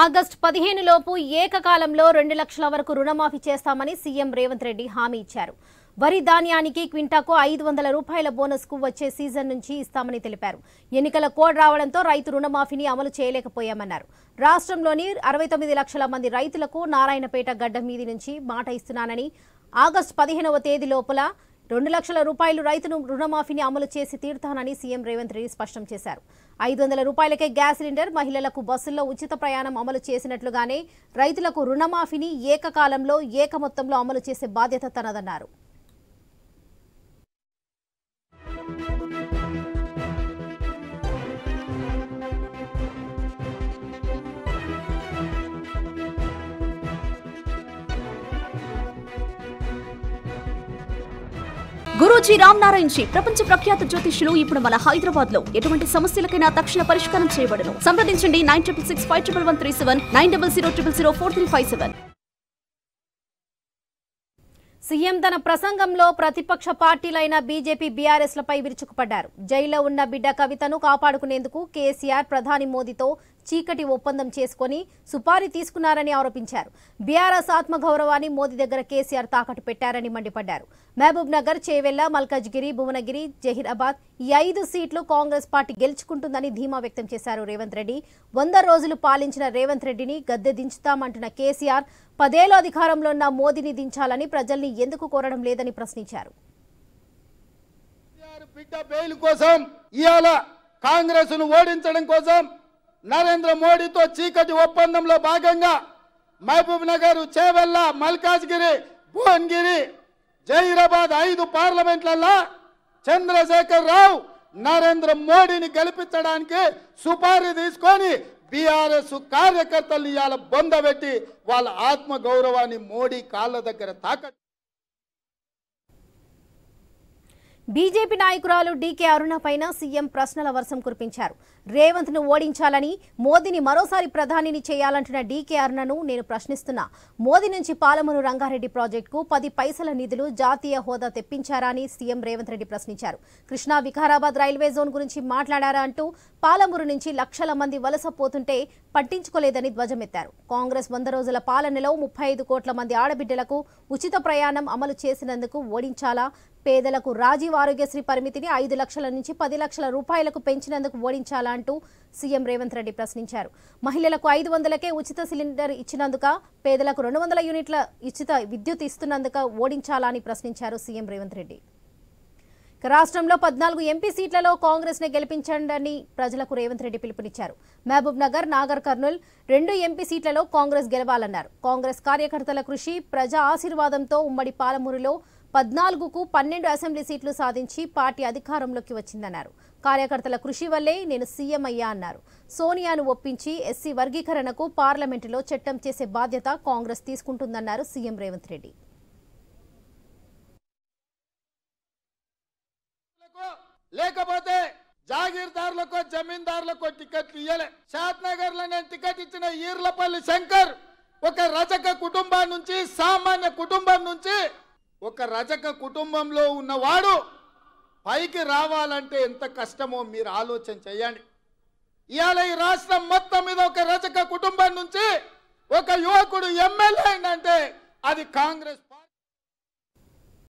August 15 లోపు ఏకకాలంలో 2 లక్షల వరకు రుణమాఫీ చేస్తామని సీఎం రేవంత్ రెడ్డి హామీ ఇచ్చారు. వరి ధాన్యానికి క్వింటాకు 500 రూపాయల బోనస్ కు వచ్చే సీజన్ నుంచి ఇస్తామని తెలిపారు. ఎన్నికల కోడ్ రావడంతో రైతు రుణమాఫీని అమలు చేయలేకపోయామన్నారు. రాష్ట్రంలోని 69 లక్షల మంది రైతులకు నారాయణపేట గడ్డ మీది నుంచి మాట ఇస్తున్నానని, ఆగస్టు 15వ తేదీ లోపల 2 లక్షల రూపాయలు రైతును రుణమాఫీని అమలు చేసి తీర్తానని సీఎం రేవంత్ రెడ్డి స్పష్టం చేశారు. 500 రూపాయలకే గ్యాస్ సిలిండర్, మహిళలకు బస్సుల్లో ఉచిత ప్రయాణం అమలు చేసినట్లుగానే రైతులకు రుణమాఫీని ఏకకాలంలో ఏక మొత్తంలో అమలు చేసే బాధ్యత తనదన్నారు. గురూజీ రామ్ నారాయణ్ జీ ప్రపంచ ప్రఖ్యాత జ్యోతిష్యులు ఇప్పుడు మన హైదరాబాద్ లో ఎటువంటి సమస్యలకైనా తక్షణ పరిష్కారం చేయబడును. సంప్రదించండి 96651137 9000004357. సీఎం తన ప్రసంగంలో ప్రతిపక్ష పార్టీలైన బీజేపీ, బీఆర్ఎస్లపై విరుచుకుపడ్డారు. జైల్లో ఉన్న బిడ్డ కవితను కాపాడుకునేందుకు కేసీఆర్ ప్రధాని మోదీతో చీకటి ఒప్పందం చేసుకుని సుపారీ తీసుకున్నారని ఆరోపించారు. బీఆర్ఎస్ ఆత్మగౌరవాన్ని మోదీ దగ్గర కేసీఆర్ తాకట్టు పెట్టారని మండిపడ్డారు. మహబూబ్ నగర్, చేవెళ్ల, మల్కాజ్గిరి, భువనగిరి, జహీరాబాద్ ఈ 5 సీట్లు కాంగ్రెస్ పార్టీ గెలుచుకుంటుందని ధీమా వ్యక్తం చేశారు రేవంత్ రెడ్డి. 100 రోజులు పాలించిన రేవంత్ రెడ్డిని గద్దె దించుతామంటున్న కేసీఆర్ 10 ఏళ్లు అధికారంలో ఉన్న మోదీని దించాలని ప్రజల్ని ఎందుకు కోరడం లేదని ప్రశ్నించారు. కాంగ్రెస్ ను ఓడించడం కోసం నరేంద్ర మోడీతో చీకటి ఒప్పందంలో భాగంగా మహబూబ్ నగర్, చేవెళ్ల, మల్కాజ్గిరి, భువనగిరి, జహీరాబాద్ 5 పార్లమెంట్లలో చంద్రశేఖర్ రావు నరేంద్ర మోడీని గెలిపించడానికి సుపారీ తీసుకొని బీఆర్ఎస్ కార్యకర్తలు ఇవాళ బొందబెట్టి వాళ్ళ ఆత్మ గౌరవాన్ని మోడీ కాళ్ళ దగ్గర తాకట్టు. బీజేపీ నాయకురాలు డీకే అరుణ పైన సీఎం ప్రశ్నల వర్షం కురిపించారు. రేవంత్ ను ఓడించాలని, మోదీని మరోసారి ప్రధానిని చేయాలంటున్న డీకే అరుణను నేను ప్రశ్నిస్తున్నా. మోదీ నుంచి పాలమూరు రంగారెడ్డి ప్రాజెక్టుకు 10 పైసల నిధులు జాతీయ హోదా తెప్పించారా అని సీఎం రేవంత్ రెడ్డి ప్రశ్నించారు. కృష్ణా వికారాబాద్ రైల్వే జోన్ గురించి మాట్లాడారా అంటూ పాలమూరు నుంచి లక్షల మంది వలస పోతుంటే పట్టించుకోలేదని ధ్వజమెత్తారు. కాంగ్రెస్ 100 రోజుల పాలనలో 35 కోట్ల మంది ఆడబిడ్డలకు ఉచిత ప్రయాణం అమలు చేసినందుకు ఓడించాలా, పేదలకు రాజీవ్ ఆరోగ్యశ్రీ పరిమితిని 5 లక్షల నుంచి 10 లక్షల రూపాయలకు పెంచినందుకు ఓడించాలా అంటూ సీఎం రేవంత్ రెడ్డి ప్రశ్నించారు. మహిళలకు 500కే ఉచిత సిలిండర్ ఇచ్చినందుక, పేదలకు 200 యూనిట్ల ఉచిత విద్యుత్ ఇస్తున్నందుక ఓడించాలా అని ప్రశ్నించారు సీఎం రేవంత్ రెడ్డి. రాష్ట్రంలో 14 ఎంపీ సీట్లలో కాంగ్రెస్ ని గెలిపించండి ప్రజలకు రేవంత్ రెడ్డి పిలుపునిచ్చారు. మహబూబ్ నగర్, నాగర్ కర్నూల్ 2 ఎంపీ సీట్లలో కాంగ్రెస్ గెలవాలన్నారు. కాంగ్రెస్ కార్యకర్తల కృషి, ప్రజా ఆశీర్వాదంతో ఉమ్మడి పాలమూరులో 14కు 12 అసెంబ్లీ సీట్లు సాధించి పార్టీ అధికారంలోకి వచ్చిందన్నారు. కార్యకర్తల కృషి వల్లే నేను సీఎం అయ్యా అన్నారు. సోనియాను ఒప్పించి ఎస్సీ వర్గీకరణకు పార్లమెంటులో చట్టం చేసే బాధ్యత కాంగ్రెస్ తీసుకుంటుందన్నారు సీఎం రేవంత్ రెడ్డి. లేకపోతే జాగీర్దారులకు, జమీందారులకు టికెట్లు ఇయ్యలే. షాద్నగర్ లో నేను టికెట్ ఇచ్చిన ఈర్లపల్లి శంకర్ ఒక రజక కుటుంబం నుంచి, సామాన్య కుటుంబం నుంచి, ఒక రజక కుటుంబంలో ఉన్నవాడు పైకి రావాలంటే ఎంత కష్టమో మీరు ఆలోచన చేయండి. ఇవాళ ఈ రాష్ట్రం మొత్తం మీద ఒక రజక కుటుంబం నుంచి ఒక యువకుడు ఎమ్మెల్యే అయిందంటే అది కాంగ్రెస్